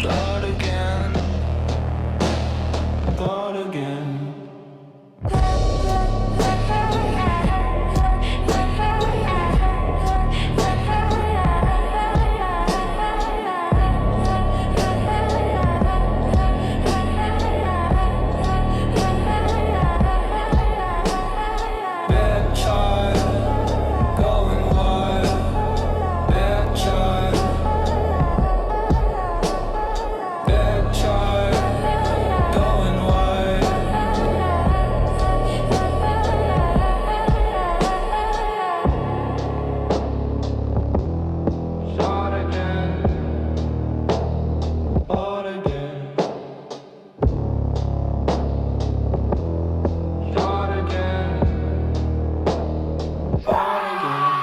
Start again. Start again. Bad child, going wild. Bad child. Bad child, going wild. Start again. Start again. Start again. Start again.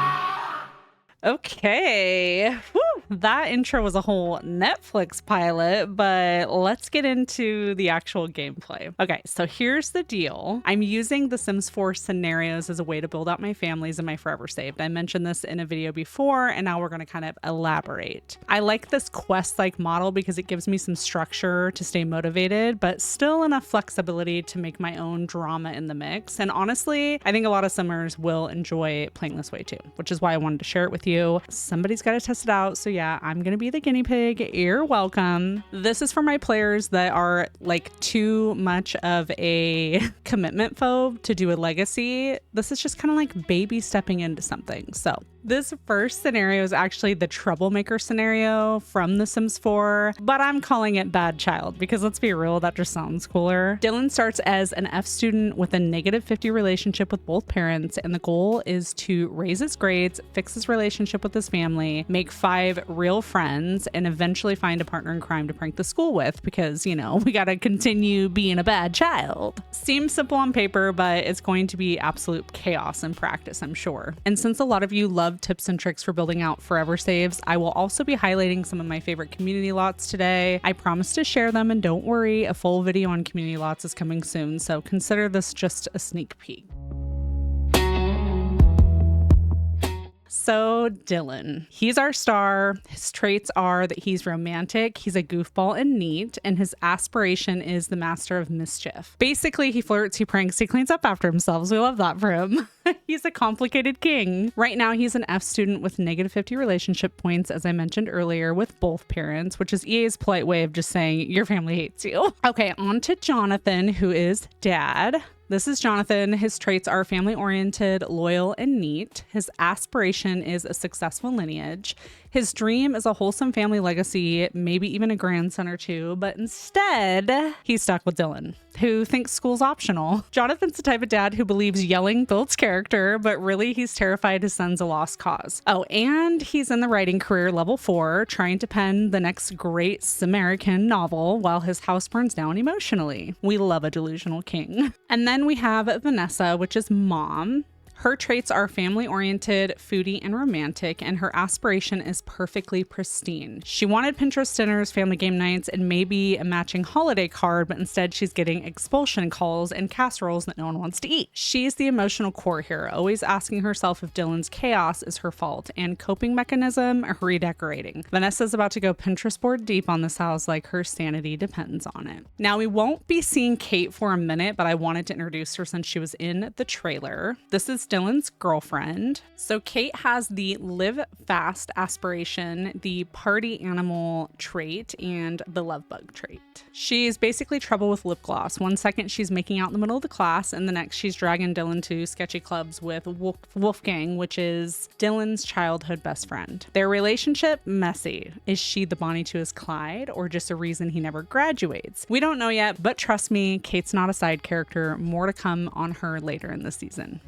Okay. Woo! That intro was a whole Netflix pilot, but let's get into the actual gameplay. Okay, so here's the deal. I'm using the Sims 4 scenarios as a way to build out my families and my forever saved. I mentioned this in a video before, and now we're going to kind of elaborate. I like this quest-like model because it gives me some structure to stay motivated, but still enough flexibility to make my own drama in the mix. And honestly, I think a lot of Simmers will enjoy playing this way too, which is why I wanted to share it with you. Somebody's got to test it out. So yeah, I'm going to be the guinea pig. You're welcome. This is for my players that are like too much of a commitment phobe to do a legacy. This is just kind of like baby stepping into something. So this first scenario is actually the Troublemaker scenario from The Sims 4, but I'm calling it Bad Child because let's be real, that just sounds cooler. Dylan starts as an F student with a -50 relationship with both parents, and the goal is to raise his grades, fix his relationship with his family, make 5 real friends, and eventually find a partner in crime to prank the school with because, you know, we gotta continue being a bad child. Seems simple on paper, but it's going to be absolute chaos in practice, I'm sure. And since a lot of you love tips and tricks for building out forever saves, I will also be highlighting some of my favorite community lots today. I promise to share them, and don't worry, a full video on community lots is coming soon, so consider this just a sneak peek. So Dylan, he's our star. His traits are that he's romantic, he's a goofball and neat, and his aspiration is the master of mischief. Basically, he flirts, he pranks, he cleans up after himself. So we love that for him. He's a complicated king. Right now, he's an F student with -50 relationship points, as I mentioned earlier, with both parents, which is EA's polite way of just saying your family hates you. Okay, on to Jonathan, who is dad. This is Jonathan. His traits are family-oriented, loyal, and neat. His aspiration is a successful lineage. His dream is a wholesome family legacy, maybe even a grandson or two, but instead, he's stuck with Dylan, who thinks school's optional. Jonathan's the type of dad who believes yelling builds character, but really he's terrified his son's a lost cause. Oh, and he's in the writing career level 4, trying to pen the next great Samarican novel while his house burns down emotionally. We love a delusional king. And then we have Vanessa, which is mom. Her traits are family-oriented, foodie, and romantic, and her aspiration is perfectly pristine. She wanted Pinterest dinners, family game nights, and maybe a matching holiday card, but instead she's getting expulsion calls and casseroles that no one wants to eat. She's the emotional core here, always asking herself if Dylan's chaos is her fault, and coping mechanism, redecorating. Vanessa's about to go Pinterest board deep on this house, like her sanity depends on it. Now, we won't be seeing Kate for a minute, but I wanted to introduce her since she was in the trailer. This is Dylan's girlfriend. So Kate has the live fast aspiration, the party animal trait, and the love bug trait. She's basically trouble with lip gloss. One second she's making out in the middle of the class, and the next she's dragging Dylan to sketchy clubs with Wolfgang, which is Dylan's childhood best friend. Their relationship, messy. Is she the Bonnie to his Clyde, or just a reason he never graduates? We don't know yet, but trust me, Kate's not a side character. More to come on her later in the season.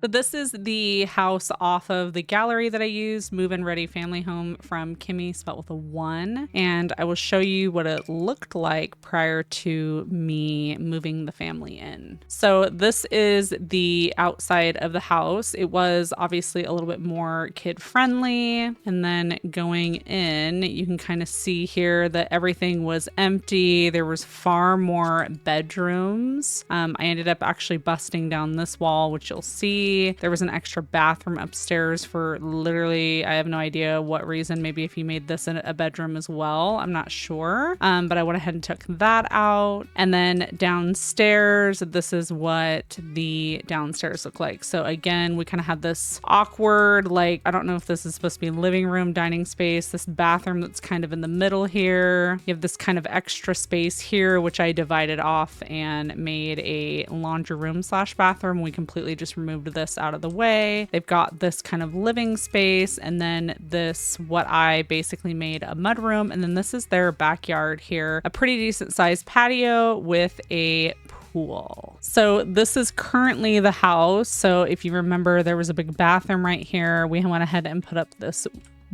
So this is the house off of the gallery that I used, Move-In Ready Family Home from Kimmy, spelled with a 1. And I will show you what it looked like prior to me moving the family in. So this is the outside of the house. It was obviously a little bit more kid-friendly. And then going in, you can kind of see here that everything was empty. There was far more bedrooms. I ended up actually busting down this wall, which you'll see. cozy. There was an extra bathroom upstairs for literally, I have no idea what reason. Maybe if you made this in a bedroom as well, I'm not sure. But I went ahead and took that out. And then downstairs, this is what the downstairs look like. So again, we kind of had this awkward, like, I don't know if this is supposed to be living room, dining space, this bathroom that's kind of in the middle here. You have this kind of extra space here, which I divided off and made a laundry room / bathroom. We completely just removed this out of the way. They've got this kind of living space, and then this, what I basically made a mud room. And then this is their backyard here, a pretty decent sized patio with a pool. So this is currently the house. So if you remember, there was a big bathroom right here. We went ahead and put up this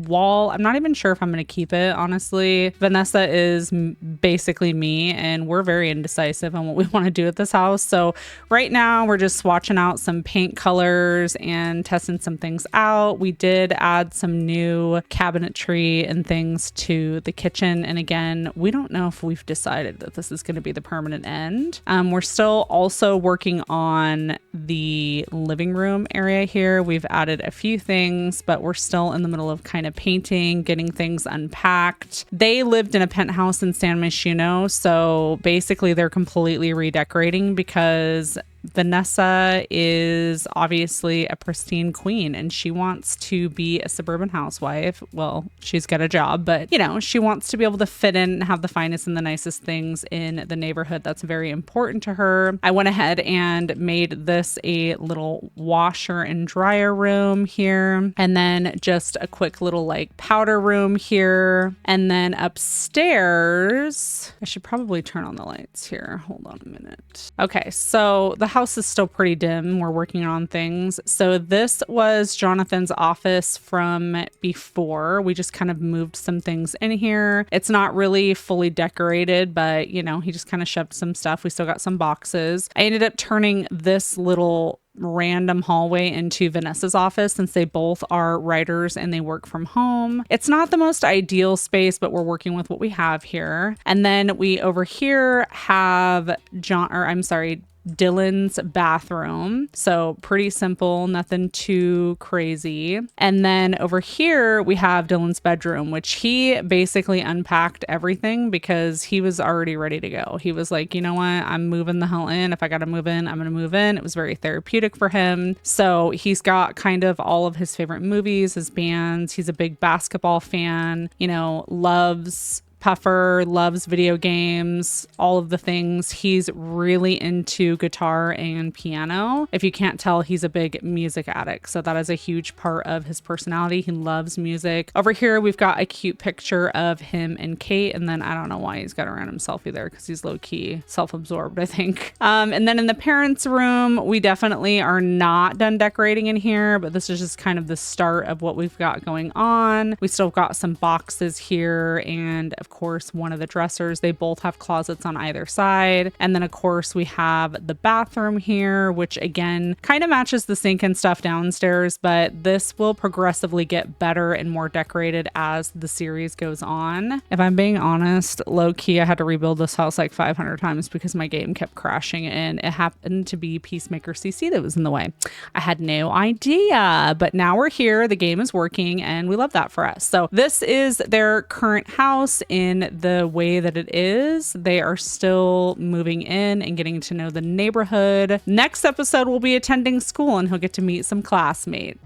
wall. I'm not even sure if I'm going to keep it, honestly. Vanessa is basically me, and we're very indecisive on what we want to do at this house. So right now we're just swatching out some paint colors and testing some things out. We did add some new cabinetry and things to the kitchen. And again, we don't know if we've decided that this is going to be the permanent end. We're still also working on the living room area here. We've added a few things, but we're still in the middle of kind of painting, getting things unpacked. They lived in a penthouse in San Myshuno, so basically they're completely redecorating because Vanessa is obviously a pristine queen and she wants to be a suburban housewife. Well, she's got a job, but you know, she wants to be able to fit in and have the finest and the nicest things in the neighborhood. That's very important to her. I went ahead and made this a little washer and dryer room here, and then just a quick little like powder room here. And then upstairs, I should probably turn on the lights here. Hold on a minute. Okay, so the house is still pretty dim. We're working on things. So this was Jonathan's office from before. We just kind of moved some things in here. It's not really fully decorated, but you know, he just kind of shoved some stuff. We still got some boxes. I ended up turning this little random hallway into Vanessa's office since they both are writers and they work from home. It's not the most ideal space, but we're working with what we have here. And then we over here have Dylan's bathroom. So pretty simple, nothing too crazy. And then over here we have Dylan's bedroom, which he basically unpacked everything because he was already ready to go. He was like, you know what? I'm moving the hell in. If I got to move in, I'm going to move in. It was very therapeutic for him. So he's got kind of all of his favorite movies, his bands. He's a big basketball fan, you know, loves Puffer, loves video games, all of the things. He's really into guitar and piano. If you can't tell, he's a big music addict. So that is a huge part of his personality. He loves music. Over here, we've got a cute picture of him and Kate. And then I don't know why he's got a random selfie there because he's low key self-absorbed, I think. And then in the parents' room, we definitely are not done decorating in here, but this is just kind of the start of what we've got going on. We still got some boxes here, and of course one of the dressers. They both have closets on either side. And then of course we have the bathroom here, which again kind of matches the sink and stuff downstairs, but this will progressively get better and more decorated as the series goes on. If I'm being honest, low key I had to rebuild this house like 500 times because my game kept crashing, and it happened to be Peacemaker CC that was in the way. I had no idea, but now we're here, the game is working, and we love that for us. So this is their current house in the way that it is. They are still moving in and getting to know the neighborhood. Next episode will be attending school and he'll get to meet some classmates.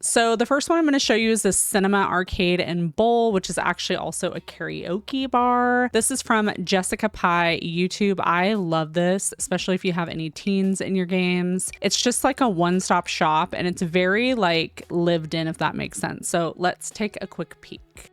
So the first one I'm going to show you is the Cinema Arcade and Bowl, which is actually also a karaoke bar. This is from Jessica Pye YouTube. I love this, especially if you have any teens in your games. It's just like a one-stop shop, and it's very like lived in, if that makes sense. So let's take a quick peek.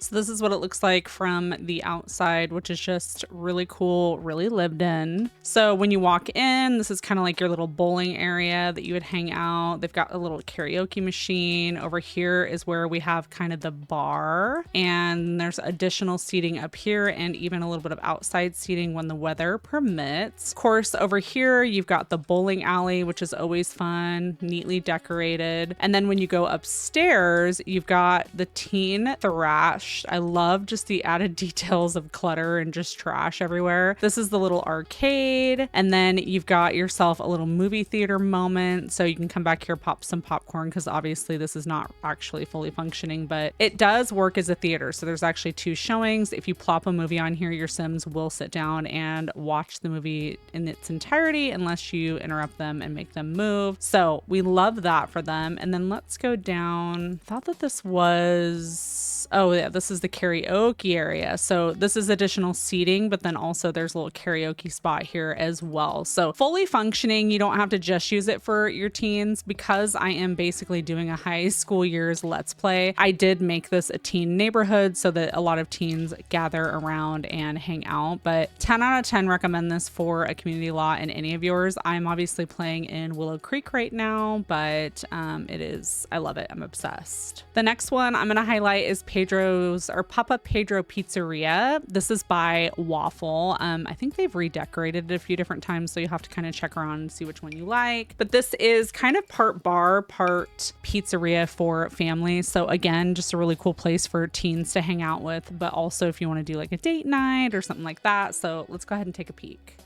So this is what it looks like from the outside, which is just really cool, really lived in. So when you walk in, this is kind of like your little bowling area that you would hang out. They've got a little karaoke machine. Over here is where we have kind of the bar, and there's additional seating up here and even a little bit of outside seating when the weather permits. Of course, over here, you've got the bowling alley, which is always fun, neatly decorated. And then when you go upstairs, you've got the teen thrash gosh, I love just the added details of clutter and just trash everywhere. This is the little arcade, and then you've got yourself a little movie theater moment, so you can come back here, pop some popcorn, because obviously this is not actually fully functioning, but it does work as a theater. So there's actually 2 showings. If you plop a movie on here, your Sims will sit down and watch the movie in its entirety unless you interrupt them and make them move. So we love that for them. And then let's go down. Thought that this was, oh yeah, this is the karaoke area. So this is additional seating, but then also there's a little karaoke spot here as well. So fully functioning. You don't have to just use it for your teens. Because I am basically doing a high school years Let's Play, I did make this a teen neighborhood so that a lot of teens gather around and hang out. But 10 out of 10 recommend this for a community lot in any of yours. I'm obviously playing in Willow Creek right now, but I love it. I'm obsessed. The next one I'm going to highlight is Papa Pedro Pizzeria. This is by Waffle. I think they've redecorated it a few different times, so you have to kind of check around and see which one you like. But this is kind of part bar, part pizzeria for families. So again, just a really cool place for teens to hang out with, but also if you want to do like a date night or something like that. So let's go ahead and take a peek.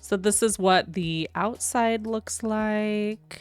So this is what the outside looks like.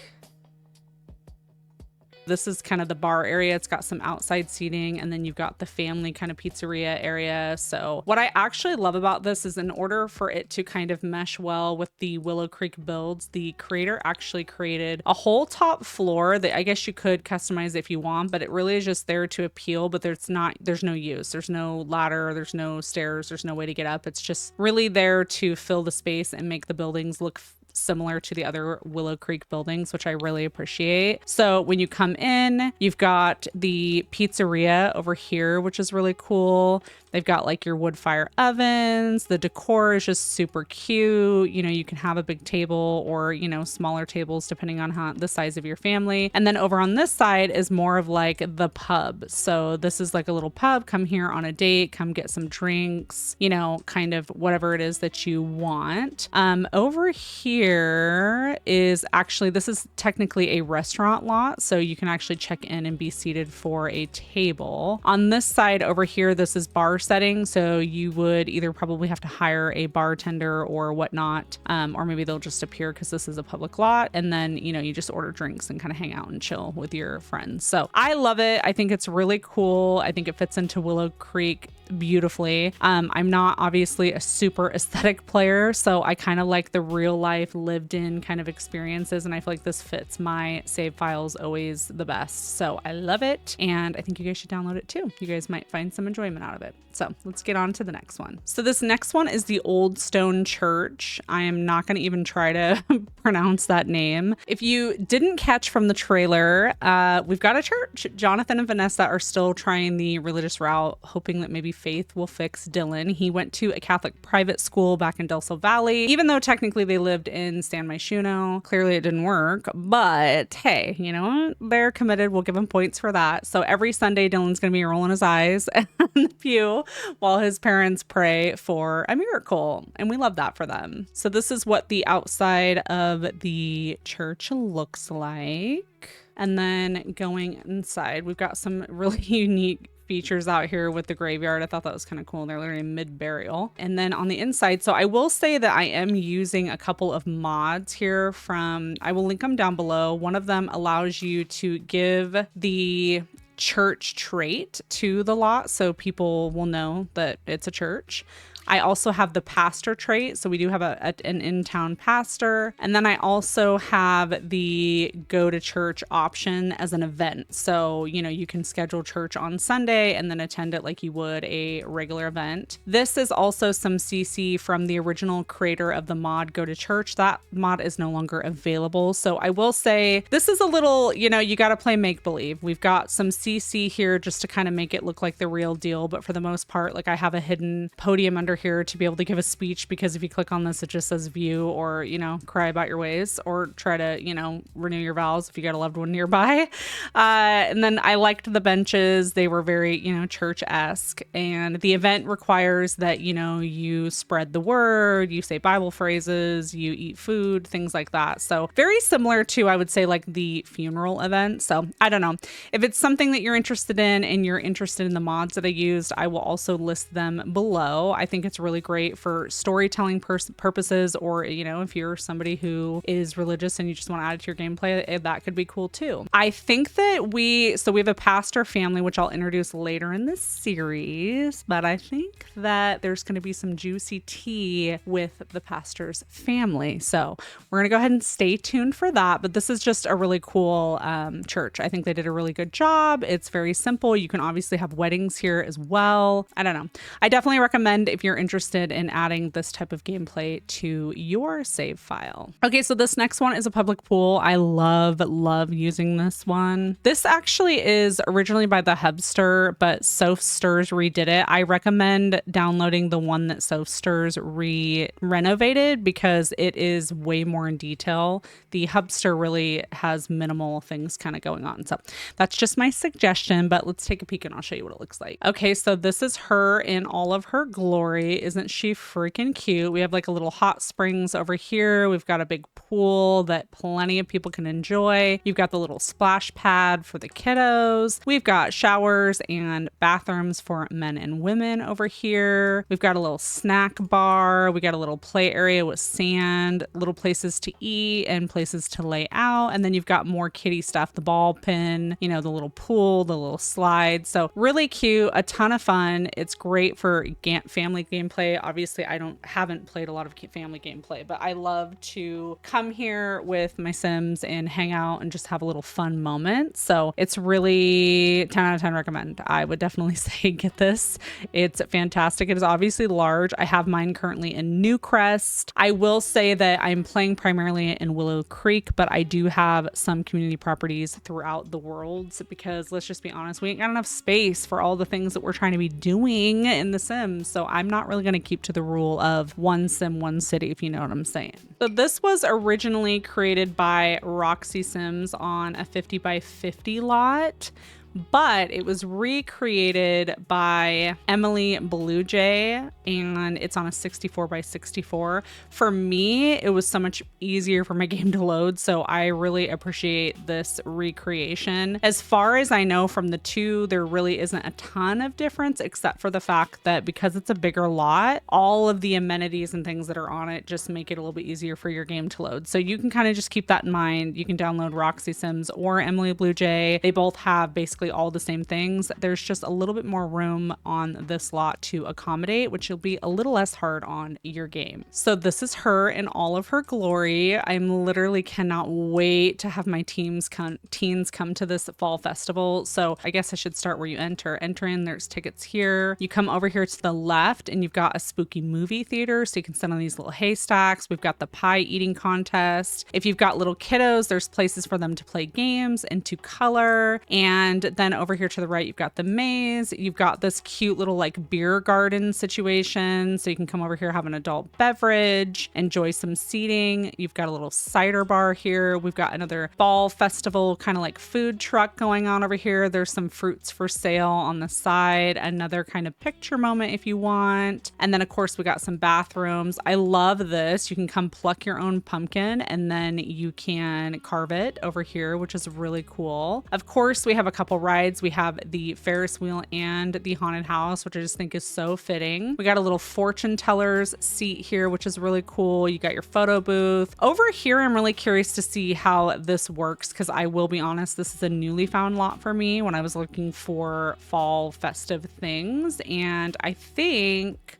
This is kind of the bar area. It's got some outside seating, and then you've got the family kind of pizzeria area. So what I actually love about this is in order for it to kind of mesh well with the Willow Creek builds, the creator actually created a whole top floor that I guess you could customize if you want, but it really is just there to appeal, but there's no use. There's no ladder, there's no stairs, there's no way to get up. It's just really there to fill the space and make the buildings look similar to the other Willow Creek buildings, which I really appreciate. So when you come in, you've got the pizzeria over here, which is really cool. They've got like your wood fire ovens. The decor is just super cute. You know, you can have a big table or, you know, smaller tables depending on the size of your family. And then over on this side is more of like the pub. So this is like a little pub. Come here on a date, come get some drinks, you know, kind of whatever it is that you want. Over here is actually, this is technically a restaurant lot. So you can actually check in and be seated for a table. On this side over here, this is bar setting, so you would either probably have to hire a bartender or whatnot, or maybe they'll just appear because this is a public lot, and then, you know, you just order drinks and kind of hang out and chill with your friends. So I love it. I think it's really cool. I think it fits into Willow Creek beautifully. I'm not obviously a super aesthetic player, so I kind of like the real life lived in kind of experiences, and I feel like this fits my save files always the best. So I love it, and I think you guys should download it too. You guys might find some enjoyment out of it. So let's get on to the next one. So this next one is the Old Stone Church. I am not going to even try to pronounce that name. If you didn't catch from the trailer, we've got a church. Jonathan and Vanessa are still trying the religious route, hoping that maybe faith will fix Dylan. He went to a Catholic private school back in Del Sol Valley, even though technically they lived in San Myshuno. Clearly it didn't work, but hey, you know, they're committed. We'll give them points for that. So every Sunday, Dylan's going to be rolling his eyes in the pew while his parents pray for a miracle. And we love that for them. So this is what the outside of the church looks like. And then going inside, we've got some really unique features out here with the graveyard. I thought that was kind of cool. They're literally mid-burial. And then on the inside, so I will say that I am using a couple of mods here from, I will link them down below. One of them allows you to give the church trait to the lot so people will know that it's a church. I also have the pastor trait. So we do have an in-town pastor. And then I also have the go to church option as an event. So, you know, you can schedule church on Sunday and then attend it like you would a regular event. This is also some CC from the original creator of the mod Go to Church. That mod is no longer available. So I will say this is a little, you know, you got to play make-believe. We've got some CC here just to kind of make it look like the real deal. But for the most part, like I have a hidden podium under you're here to be able to give a speech, because if you click on this, it just says view or, you know, cry about your ways or try to, you know, renew your vows if you got a loved one nearby. And then I liked the benches. They were very, you know, church-esque. And the event requires that, you know, you spread the word, you say Bible phrases, you eat food, things like that. So very similar to, I would say, like the funeral event. So I don't know. If it's something that you're interested in and you're interested in the mods that I used, I will also list them below. I think it's really great for storytelling purposes, or, you know, if you're somebody who is religious and you just want to add it to your gameplay, that could be cool too. I think that we have a pastor family, which I'll introduce later in this series, but I think that there's going to be some juicy tea with the pastor's family. So we're going to go ahead and stay tuned for that. But this is just a really cool church. I think they did a really good job. It's very simple. You can obviously have weddings here as well. I don't know. I definitely recommend if you're interested in adding this type of gameplay to your save file. Okay, so this next one is a public pool. I love using this one. This actually is originally by the Hubster, but Sofsters redid it. I recommend downloading the one that Sofsters renovated because it is way more in detail. The Hubster really has minimal things kind of going on. So that's just my suggestion, but let's take a peek and I'll show you what it looks like. Okay, so this is her in all of her glory. Isn't she freaking cute? We have like a little hot springs over here. We've got a big pool that plenty of people can enjoy. You've got the little splash pad for the kiddos. We've got showers and bathrooms for men and women over here. We've got a little snack bar. We got a little play area with sand, little places to eat and places to lay out. And then you've got more kiddie stuff, the ball pin, you know, the little pool, the little slide. So really cute, a ton of fun. It's great for family gameplay. Obviously, haven't played a lot of family gameplay, but I love to come here with my Sims and hang out and just have a little fun moment. So it's really 10 out of 10 recommend. I would definitely say get this. It's fantastic. It is obviously large. I have mine currently in Newcrest. I will say that I'm playing primarily in Willow Creek, but I do have some community properties throughout the worlds because let's just be honest, we ain't got enough space for all the things that we're trying to be doing in the Sims. So I'm not really going to keep to the rule of one Sim, one city, if you know what I'm saying. So this was originally created by Roxy Sims on a 50 by 50 lot, but it was recreated by Emily Bluejay and it's on a 64 by 64. For me, it was so much easier for my game to load, so I really appreciate this recreation. As far as I know from the two, there really isn't a ton of difference except for the fact that because it's a bigger lot, all of the amenities and things that are on it just make it a little bit easier for your game to load. So you can kind of just keep that in mind. You can download Roxy Sims or Emily Bluejay. They both have basically all the same things. There's just a little bit more room on this lot to accommodate, which will be a little less hard on your game. So this is her in all of her glory. I'm literally cannot wait to have my teens come to this fall festival. So I guess I should start where you enter. Enter in, there's tickets here. You come over here to the left and you've got a spooky movie theater. So you can sit on these little haystacks. We've got the pie eating contest. If you've got little kiddos, there's places for them to play games and to color. And then over here to the right, you've got the maze. You've got this cute little like beer garden situation. So you can come over here, have an adult beverage, enjoy some seating. You've got a little cider bar here. We've got another fall festival kind of like food truck going on over here. There's some fruits for sale on the side. Another kind of picture moment if you want. And then of course we got some bathrooms. I love this. You can come pluck your own pumpkin and then you can carve it over here, which is really cool. Of course, we have a couple rides. We have the Ferris wheel and the haunted house, which I just think is so fitting. We got a little fortune teller's seat here, which is really cool. You got your photo booth. Over here, I'm really curious to see how this works because I will be honest, this is a newly found lot for me when I was looking for fall festive things. And I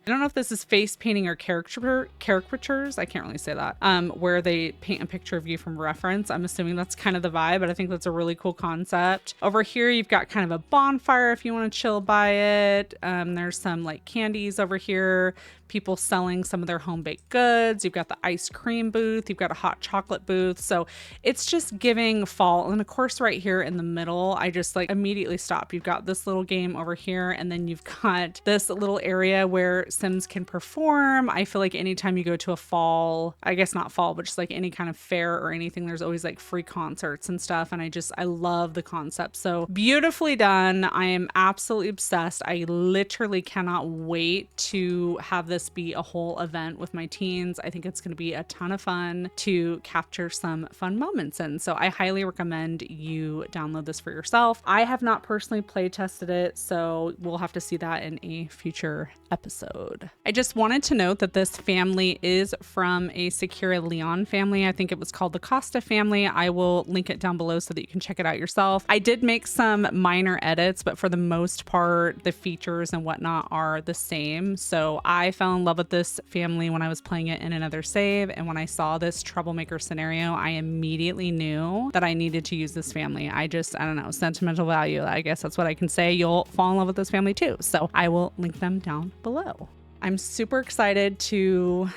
don't know if this is face painting or caricatures. I can't really say that. Where they paint a picture of you from reference. I'm assuming that's kind of the vibe, but I think that's a really cool concept. Over here, you've got kind of a bonfire if you want to chill by it. There's some like candies over here, people selling some of their home baked goods. You've got the ice cream booth. You've got a hot chocolate booth. So it's just giving fall. And of course, right here in the middle, I just like immediately stop. You've got this little game over here, and then you've got this little area where Sims can perform. I feel like anytime you go to a fall, I guess not fall, but just like any kind of fair or anything, there's always like free concerts and stuff. And I love the concept. So beautifully done. I am absolutely obsessed. I literally cannot wait to have this be a whole event with my teens. I think it's going to be a ton of fun to capture some fun moments in. So I highly recommend you download this for yourself. I have not personally play tested it, so we'll have to see that in a future episode. I just wanted to note that this family is from a SakuraLeon family. I think it was called the Costa family. I will link it down below so that you can check it out yourself. I did make some minor edits, but for the most part, the features and whatnot are the same. So I fell in love with this family when I was playing it in another save. And when I saw this Troublemaker Scenario, I immediately knew that I needed to use this family. I don't know, sentimental value. I guess that's what I can say. You'll fall in love with this family too. So I will link them down below. I'm super excited to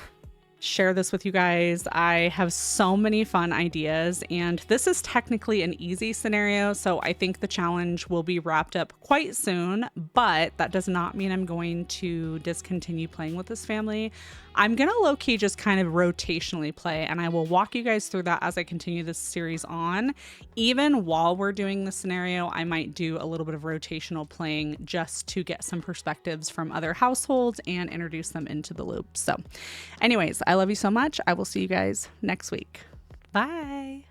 share this with you guys. I have so many fun ideas, and this is technically an easy scenario, so I think the challenge will be wrapped up quite soon, but that does not mean I'm going to discontinue playing with this family. I'm gonna low-key just kind of rotationally play, and I will walk you guys through that as I continue this series on. Even while we're doing the scenario, I might do a little bit of rotational playing just to get some perspectives from other households and introduce them into the loop. So anyways, I love you so much. I will see you guys next week. Bye.